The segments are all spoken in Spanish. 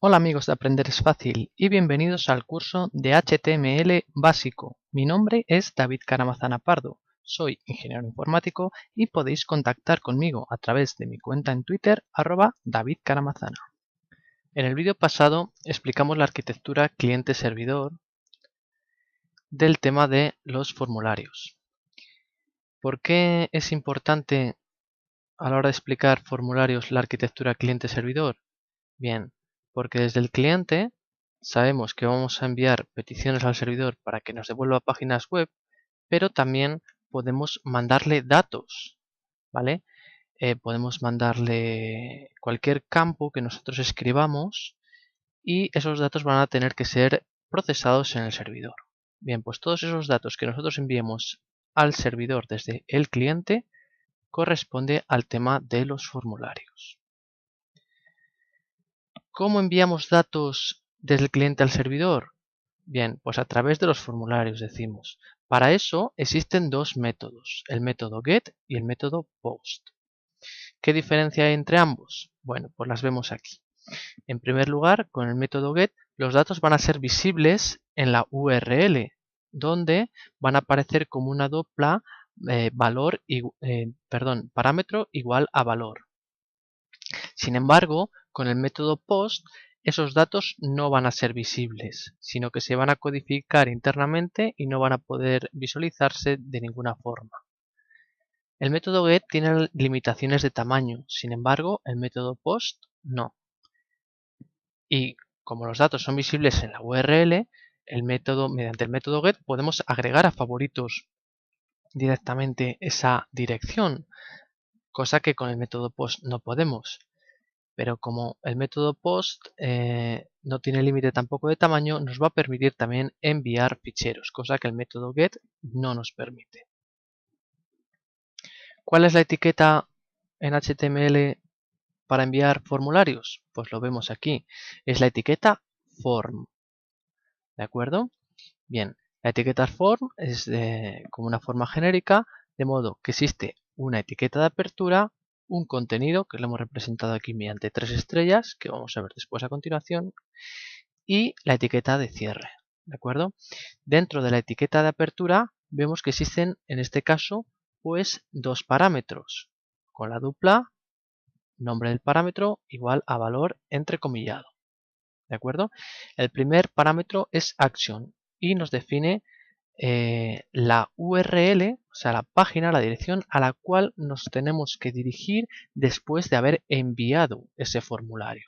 Hola amigos de Aprender es Fácil y bienvenidos al curso de HTML básico. Mi nombre es David Caramazana Pardo, soy ingeniero informático y podéis contactar conmigo a través de mi cuenta en Twitter @DavidCaramazana. En el vídeo pasado explicamos la arquitectura cliente-servidor del tema de los formularios. ¿Por qué es importante a la hora de explicar formularios la arquitectura cliente-servidor? Bien, porque desde el cliente sabemos que vamos a enviar peticiones al servidor para que nos devuelva páginas web, pero también podemos mandarle datos, ¿vale? Podemos mandarle cualquier campo que nosotros escribamos y esos datos van a tener que ser procesados en el servidor. Bien, pues todos esos datos que nosotros enviemos al servidor desde el cliente corresponde al tema de los formularios. ¿Cómo enviamos datos desde el cliente al servidor? Bien, pues a través de los formularios decimos. Para eso existen dos métodos, el método get y el método post. ¿Qué diferencia hay entre ambos? Bueno, pues las vemos aquí. En primer lugar, con el método get, los datos van a ser visibles en la URL, donde van a aparecer como una dupla parámetro igual a valor. Sin embargo, con el método post, esos datos no van a ser visibles, sino que se van a codificar internamente y no van a poder visualizarse de ninguna forma. El método get tiene limitaciones de tamaño, sin embargo, el método post no. Y como los datos son visibles en la URL, mediante el método get podemos agregar a favoritos directamente esa dirección, cosa que con el método post no podemos. Pero como el método post no tiene límite tampoco de tamaño, nos va a permitir también enviar ficheros, cosa que el método get no nos permite. ¿Cuál es la etiqueta en HTML para enviar formularios? Pues lo vemos aquí. Es la etiqueta form. ¿De acuerdo? Bien, la etiqueta form es como una forma genérica, de modo que existe una etiqueta de apertura, un contenido, que lo hemos representado aquí mediante 3 estrellas, que vamos a ver después a continuación, y la etiqueta de cierre. ¿De acuerdo? Dentro de la etiqueta de apertura vemos que existen, en este caso, pues dos parámetros, con la dupla nombre del parámetro igual a valor entrecomillado. ¿De acuerdo? El primer parámetro es action y nos define la URL, o sea, la página, la dirección a la cual nos tenemos que dirigir después de haber enviado ese formulario.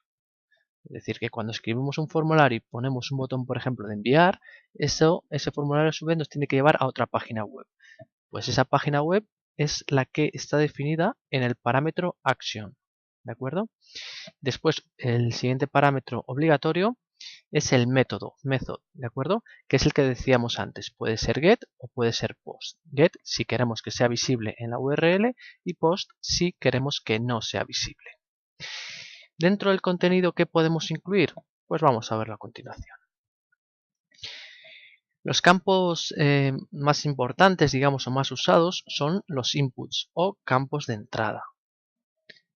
Es decir, que cuando escribimos un formulario y ponemos un botón, por ejemplo, de enviar, ese formulario a su vez nos tiene que llevar a otra página web. Pues esa página web es la que está definida en el parámetro action. ¿De acuerdo? Después, el siguiente parámetro obligatorio es el método, method, ¿de acuerdo? Que es el que decíamos antes. Puede ser get o puede ser post. Get si queremos que sea visible en la URL y post si queremos que no sea visible. Dentro del contenido, ¿qué podemos incluir? Pues vamos a verlo a continuación. Los campos más importantes, digamos, o más usados son los inputs o campos de entrada.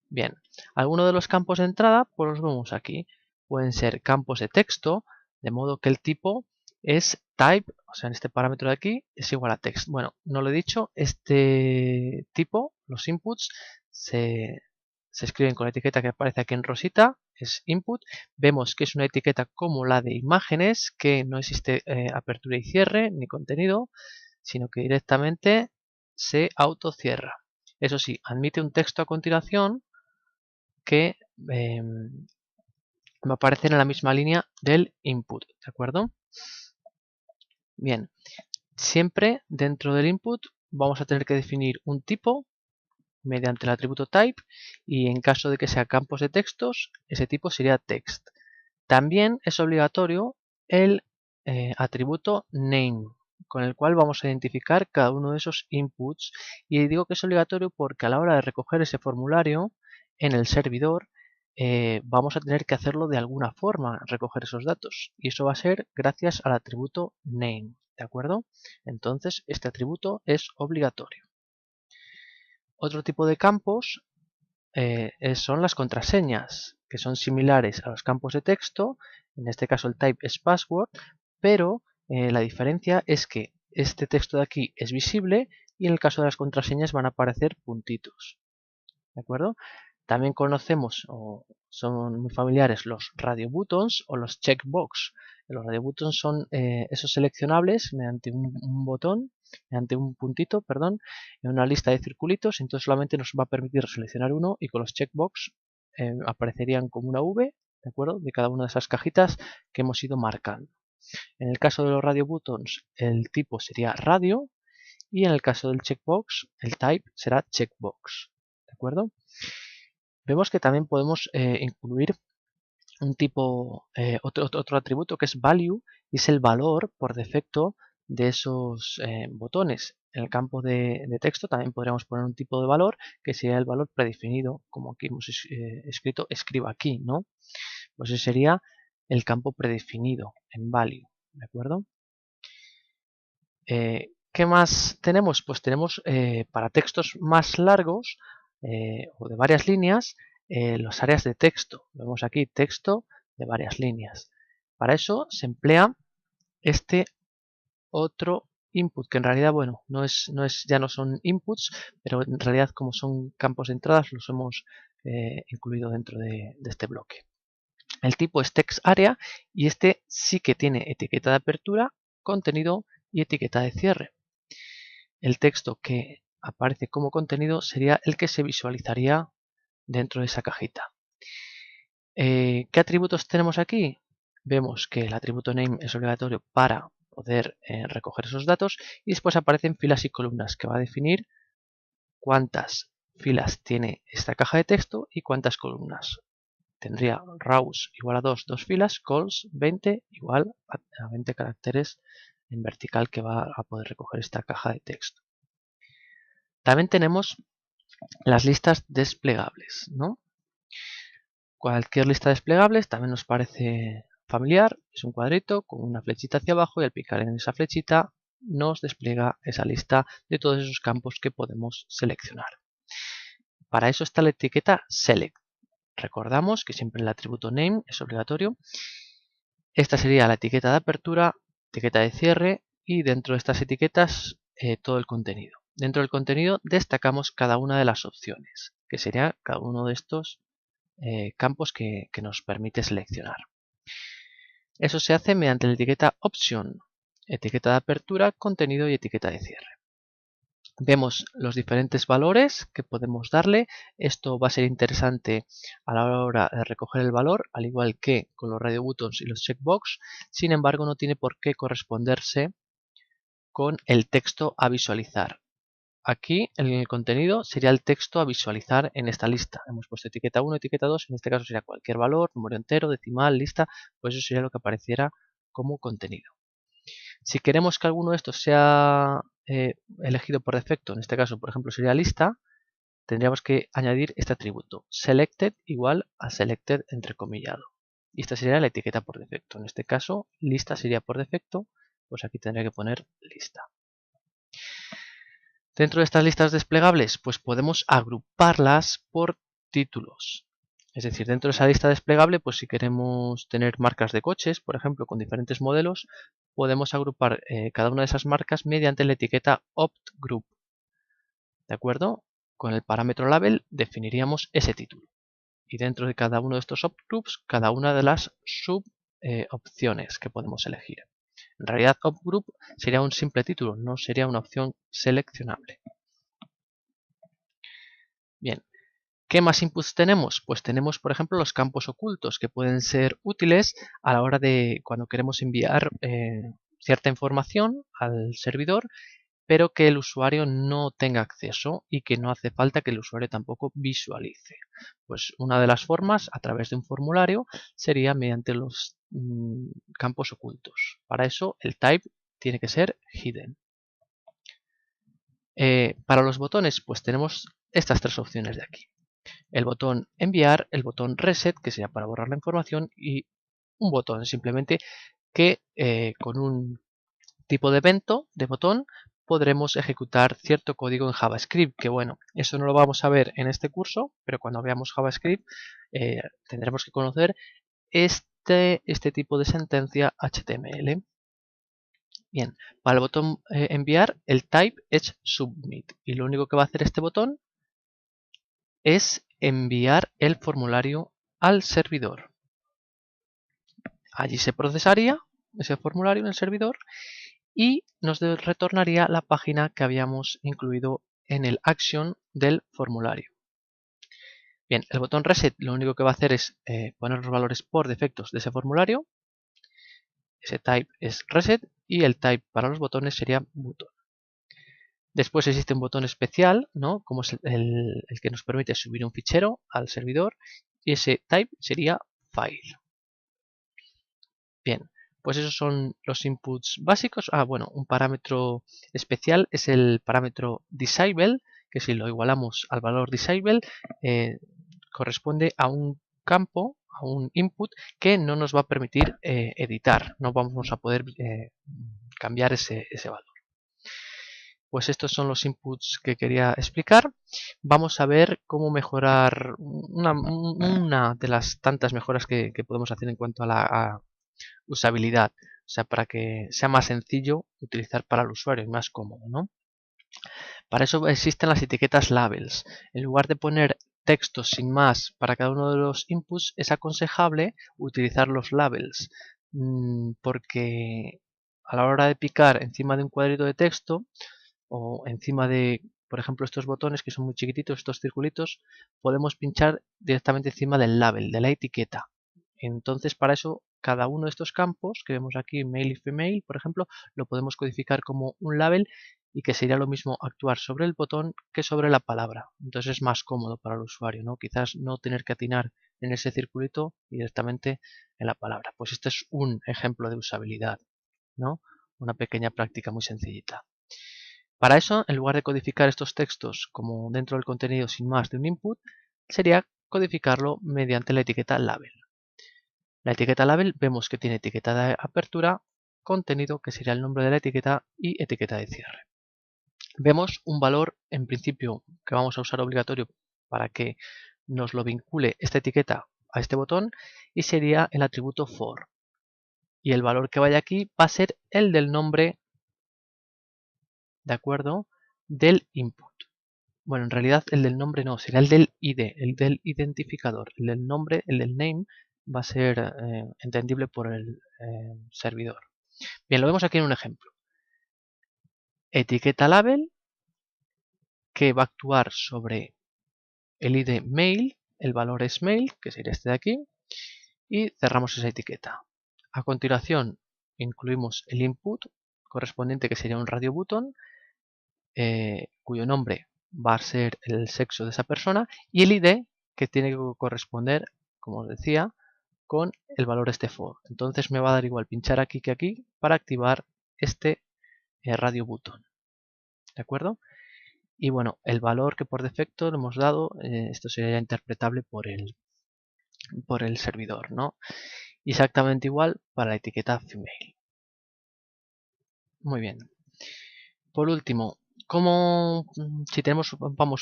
Bien, algunos de los campos de entrada pues los vemos aquí. Pueden ser campos de texto, de modo que el tipo es type, o sea, en este parámetro de aquí es igual a text. Bueno, no lo he dicho, este tipo, los inputs, se escriben con la etiqueta que aparece aquí en rosita, es input. Vemos que es una etiqueta como la de imágenes, que no existe apertura y cierre ni contenido, sino que directamente se autocierra. Eso sí, admite un texto a continuación que va a aparecer en la misma línea del input, ¿de acuerdo? Bien, siempre dentro del input vamos a tener que definir un tipo mediante el atributo type y en caso de que sea campos de textos, ese tipo sería text. También es obligatorio el atributo name, con el cual vamos a identificar cada uno de esos inputs, y digo que es obligatorio porque a la hora de recoger ese formulario en el servidor vamos a tener que hacerlo de alguna forma, recoger esos datos, y eso va a ser gracias al atributo name, ¿de acuerdo? Entonces este atributo es obligatorio. Otro tipo de campos son las contraseñas, que son similares a los campos de texto. En este caso el type es password, pero la diferencia es que este texto de aquí es visible y en el caso de las contraseñas van a aparecer puntitos. ¿De acuerdo? También conocemos o son muy familiares los radio buttons o los checkbox. Los radio buttons son esos seleccionables mediante un botón, mediante un puntito, perdón, en una lista de circulitos. Entonces solamente nos va a permitir seleccionar uno y con los checkbox aparecerían como una V, ¿de acuerdo? De cada una de esas cajitas que hemos ido marcando. En el caso de los radio buttons, el tipo sería radio y en el caso del checkbox, el type será checkbox. ¿De acuerdo? Vemos que también podemos incluir un tipo, otro atributo que es value y es el valor por defecto de esos botones. En el campo de texto también podríamos poner un tipo de valor que sería el valor predefinido, como aquí hemos escrito escriba aquí, ¿no? Pues ese sería el campo predefinido en value, ¿de acuerdo? ¿Qué más tenemos? Pues tenemos para textos más largos o de varias líneas las áreas de texto. Vemos aquí texto de varias líneas. Para eso se emplea este otro input, que en realidad, bueno, ya no son inputs, pero en realidad como son campos de entradas los hemos incluido dentro de este bloque. El tipo es textArea y este sí que tiene etiqueta de apertura, contenido y etiqueta de cierre. El texto que aparece como contenido sería el que se visualizaría dentro de esa cajita. ¿Qué atributos tenemos aquí? Vemos que el atributo name es obligatorio para poder recoger esos datos y después aparecen filas y columnas que va a definir cuántas filas tiene esta caja de texto y cuántas columnas. Tendría rows igual a 2 filas, calls 20 igual a 20 caracteres en vertical que va a poder recoger esta caja de texto. También tenemos las listas desplegables, ¿no? Cualquier lista desplegable también nos parece familiar, es un cuadrito con una flechita hacia abajo y al picar en esa flechita nos despliega esa lista de todos esos campos que podemos seleccionar. Para eso está la etiqueta select. Recordamos que siempre el atributo name es obligatorio. Esta sería la etiqueta de apertura, etiqueta de cierre y dentro de estas etiquetas todo el contenido. Dentro del contenido destacamos cada una de las opciones, que sería cada uno de estos campos que nos permite seleccionar. Eso se hace mediante la etiqueta option, etiqueta de apertura, contenido y etiqueta de cierre. Vemos los diferentes valores que podemos darle. Esto va a ser interesante a la hora de recoger el valor, al igual que con los radio buttons y los checkbox. Sin embargo, no tiene por qué corresponderse con el texto a visualizar. Aquí el contenido sería el texto a visualizar en esta lista. Hemos puesto etiqueta 1, etiqueta 2, en este caso sería cualquier valor, número entero, decimal, lista, pues eso sería lo que apareciera como contenido. Si queremos que alguno de estos sea elegido por defecto, en este caso por ejemplo sería lista, tendríamos que añadir este atributo, selected igual a selected entrecomillado. Y esta sería la etiqueta por defecto. En este caso lista sería por defecto, pues aquí tendría que poner lista. Dentro de estas listas desplegables, pues podemos agruparlas por títulos. Es decir, dentro de esa lista desplegable, pues si queremos tener marcas de coches, por ejemplo, con diferentes modelos, podemos agrupar cada una de esas marcas mediante la etiqueta optGroup. ¿De acuerdo? Con el parámetro label definiríamos ese título. Y dentro de cada uno de estos optgroups, cada una de las subopciones que podemos elegir. En realidad, opgroup sería un simple título, no sería una opción seleccionable. Bien, ¿qué más inputs tenemos? Pues tenemos, por ejemplo, los campos ocultos que pueden ser útiles a la hora de cuando queremos enviar cierta información al servidor, pero que el usuario no tenga acceso y que no hace falta que el usuario tampoco visualice. Pues una de las formas, a través de un formulario, sería mediante los campos ocultos. Para eso, el type tiene que ser hidden. Para los botones, pues tenemos estas tres opciones de aquí. El botón enviar, el botón reset, que sería para borrar la información, y un botón simplemente que con un tipo de evento de botón podremos ejecutar cierto código en JavaScript, que bueno, eso no lo vamos a ver en este curso, pero cuando veamos JavaScript tendremos que conocer este tipo de sentencia HTML. Bien, para el botón enviar, el type es submit y lo único que va a hacer este botón es enviar el formulario al servidor. Allí se procesaría ese formulario en el servidor y nos retornaría la página que habíamos incluido en el action del formulario. Bien, el botón reset lo único que va a hacer es poner los valores por defectos de ese formulario. Ese type es reset y el type para los botones sería button. Después existe un botón especial, ¿no? Como es el que nos permite subir un fichero al servidor y ese type sería file. Bien, pues esos son los inputs básicos. Bueno, un parámetro especial es el parámetro disable, que si lo igualamos al valor disable corresponde a un campo, a un input que no nos va a permitir editar. No vamos a poder cambiar ese valor. Pues estos son los inputs que quería explicar. Vamos a ver cómo mejorar una de las tantas mejoras que podemos hacer en cuanto a la usabilidad. O sea, para que sea más sencillo utilizar para el usuario y más cómodo, ¿no? Para eso existen las etiquetas labels. En lugar de poner textos sin más para cada uno de los inputs, es aconsejable utilizar los labels. Porque a la hora de picar encima de un cuadrito de texto, o encima de, por ejemplo, estos botones que son muy chiquititos, estos circulitos, podemos pinchar directamente encima del label, de la etiqueta. Entonces, para eso, cada uno de estos campos que vemos aquí, male y female, por ejemplo, lo podemos codificar como un label y que sería lo mismo actuar sobre el botón que sobre la palabra. Entonces es más cómodo para el usuario, ¿no? Quizás no tener que atinar en ese circulito y directamente en la palabra. Pues este es un ejemplo de usabilidad, ¿no? Una pequeña práctica muy sencillita. Para eso, en lugar de codificar estos textos como dentro del contenido sin más de un input, sería codificarlo mediante la etiqueta label. La etiqueta label vemos que tiene etiqueta de apertura, contenido, que sería el nombre de la etiqueta, y etiqueta de cierre. Vemos un valor, en principio, que vamos a usar obligatorio para que nos lo vincule esta etiqueta a este botón, y sería el atributo for. Y el valor que vaya aquí va a ser el del nombre, ¿de acuerdo?, del input. Bueno, en realidad el del nombre no, será el del ID, el del identificador. El del nombre, el del name, va a ser entendible por el servidor. Bien, lo vemos aquí en un ejemplo. Etiqueta label, que va a actuar sobre el ID mail, el valor es mail, que sería este de aquí, y cerramos esa etiqueta. A continuación, incluimos el input correspondiente, que sería un radio button, cuyo nombre va a ser el sexo de esa persona, y el ID que tiene que corresponder, como os decía, con el valor este for. Entonces me va a dar igual pinchar aquí que aquí para activar este radio button. ¿De acuerdo? Y bueno, el valor que por defecto le hemos dado, esto sería interpretable por el servidor, ¿no? Y exactamente igual para la etiqueta female. Muy bien. Por último, si tenemos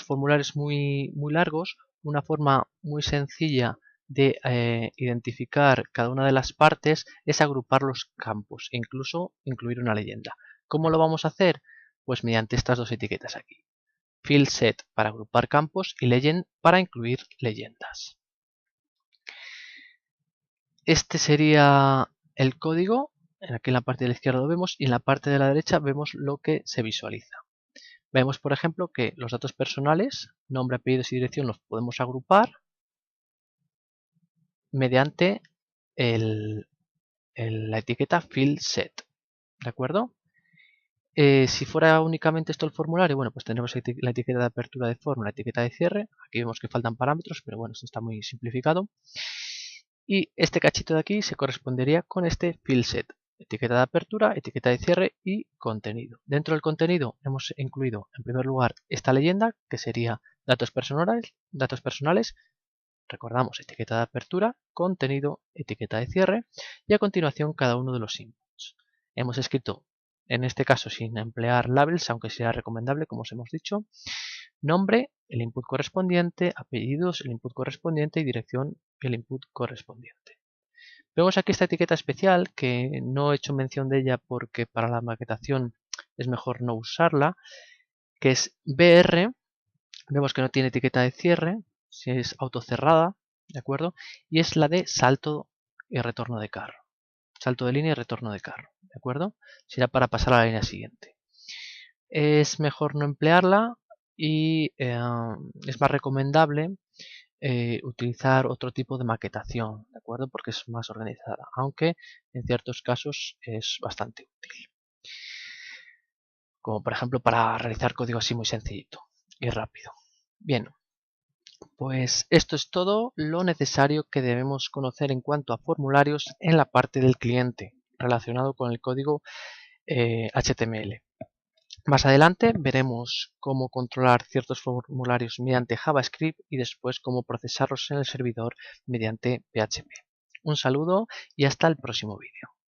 formularios muy largos, una forma muy sencilla de identificar cada una de las partes es agrupar los campos e incluso incluir una leyenda. ¿Cómo lo vamos a hacer? Pues mediante estas dos etiquetas aquí. Field set para agrupar campos y legend para incluir leyendas. Este sería el código. Aquí en la parte de la izquierda lo vemos y en la parte de la derecha vemos lo que se visualiza. Vemos, por ejemplo, que los datos personales, nombre, apellidos y dirección, los podemos agrupar mediante la etiqueta field set. ¿De acuerdo? Si fuera únicamente esto el formulario, bueno, pues tendremos la etiqueta de apertura de forma, la etiqueta de cierre. Aquí vemos que faltan parámetros, pero bueno, esto está muy simplificado. Y este cachito de aquí se correspondería con este field set. Etiqueta de apertura, etiqueta de cierre y contenido. Dentro del contenido hemos incluido en primer lugar esta leyenda, que sería datos personales, recordamos etiqueta de apertura, contenido, etiqueta de cierre y a continuación cada uno de los inputs. Hemos escrito en este caso sin emplear labels, aunque sea recomendable, como os hemos dicho. Nombre, el input correspondiente, apellidos, el input correspondiente y dirección, el input correspondiente. Vemos aquí esta etiqueta especial que no he hecho mención de ella porque para la maquetación es mejor no usarla, que es BR. Vemos que no tiene etiqueta de cierre, si es autocerrada, ¿de acuerdo? Y es la de salto y retorno de carro. Salto de línea y retorno de carro, ¿de acuerdo? Será para pasar a la línea siguiente. Es mejor no emplearla y es más recomendable utilizar otro tipo de maquetación, ¿de acuerdo? Porque es más organizada, aunque en ciertos casos es bastante útil. Como por ejemplo para realizar código así muy sencillito y rápido. Bien, pues esto es todo lo necesario que debemos conocer en cuanto a formularios en la parte del cliente relacionado con el código HTML. Más adelante veremos cómo controlar ciertos formularios mediante JavaScript y después cómo procesarlos en el servidor mediante PHP. Un saludo y hasta el próximo vídeo.